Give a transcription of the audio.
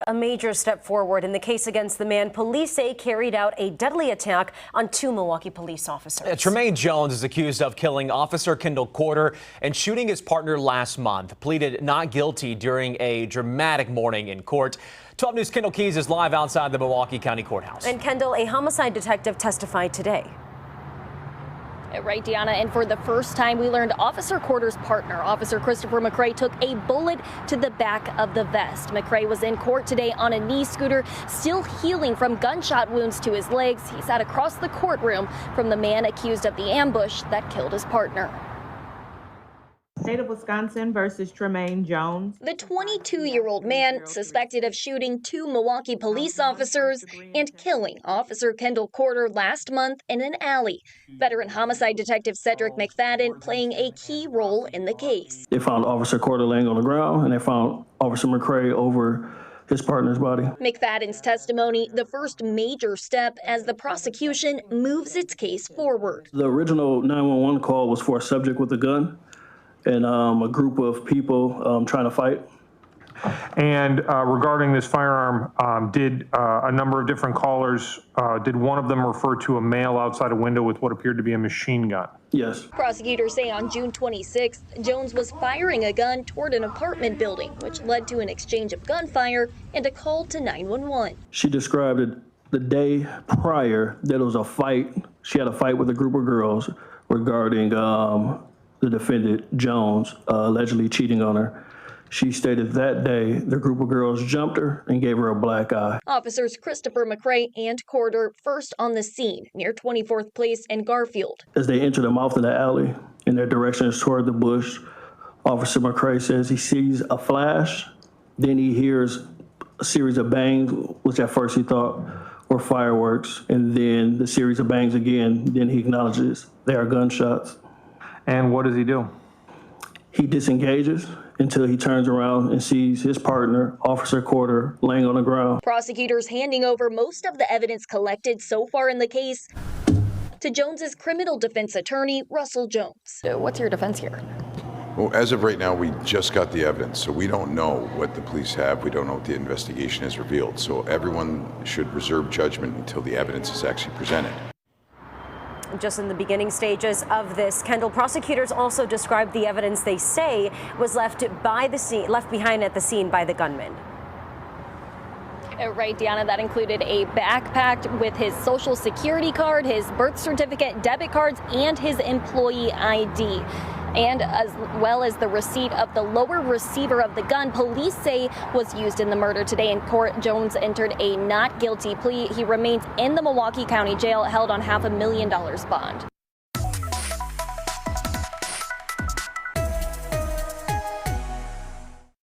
A major step forward in the case against the man police say carried out a deadly attack on 2 Milwaukee police officers. Tremaine Jones is accused of killing Officer Kendall Corder and shooting his partner last month. Pleaded not guilty during a dramatic morning in court. 12 News' Kendall Keys is live outside the Milwaukee County Courthouse. And Kendall, a homicide detective testified today. Right, Deanna, and for the first time, we learned Officer Corder's partner, Officer Christopher McRae, took a bullet to the back of the vest. McRae was in court today on a knee scooter, still healing from gunshot wounds to his legs. He sat across the courtroom from the man accused of the ambush that killed his partner. State of Wisconsin versus Tremaine Jones. The 22-year-old man suspected of shooting 2 Milwaukee police officers and killing Officer Kendall Corder last month in an alley. Veteran homicide detective Cedric McFadden playing a key role in the case. They found Officer Corder laying on the ground, and they found Officer McRae over his partner's body. McFadden's testimony, the first major step as the prosecution moves its case forward. The original 911 call was for a subject with a gun and a group of people trying to fight. And regarding this firearm, did a number of different callers, did one of them refer to a male outside a window with what appeared to be a machine gun? Yes. Prosecutors say on June 26th, Jones was firing a gun toward an apartment building, which led to an exchange of gunfire and a call to 911. She described it the day prior that it was a fight. She had a fight with a group of girls regarding the defendant, Jones, allegedly cheating on her. She stated that day the group of girls jumped her and gave her a black eye. Officers Christopher McRae and Corder first on the scene near 24th Place and Garfield. As they enter the mouth of the alley in their direction is toward the bush, Officer McRae says he sees a flash, then he hears a series of bangs, which at first he thought were fireworks, and then the series of bangs again, then he acknowledges they are gunshots. And what does he do? He disengages until he turns around and sees his partner, Officer Corder, laying on the ground. Prosecutors handing over most of the evidence collected so far in the case to Jones's criminal defense attorney, Russell Jones. What's your defense here? Well, as of right now, we just got the evidence, so we don't know what the police have. We don't know what the investigation has revealed. So everyone should reserve judgment until the evidence is actually presented. Just in the beginning stages of this, Kendall, prosecutors also described the evidence they say was left behind at the scene by the gunman. Right, Deanna, that included a backpack with his social security card, his birth certificate, debit cards, and his employee ID. And as well as the receipt of the lower receiver of the gun police say was used in the murder. Today in court, Jones entered a not guilty plea. He remains in the Milwaukee County Jail, held on $500,000 bond.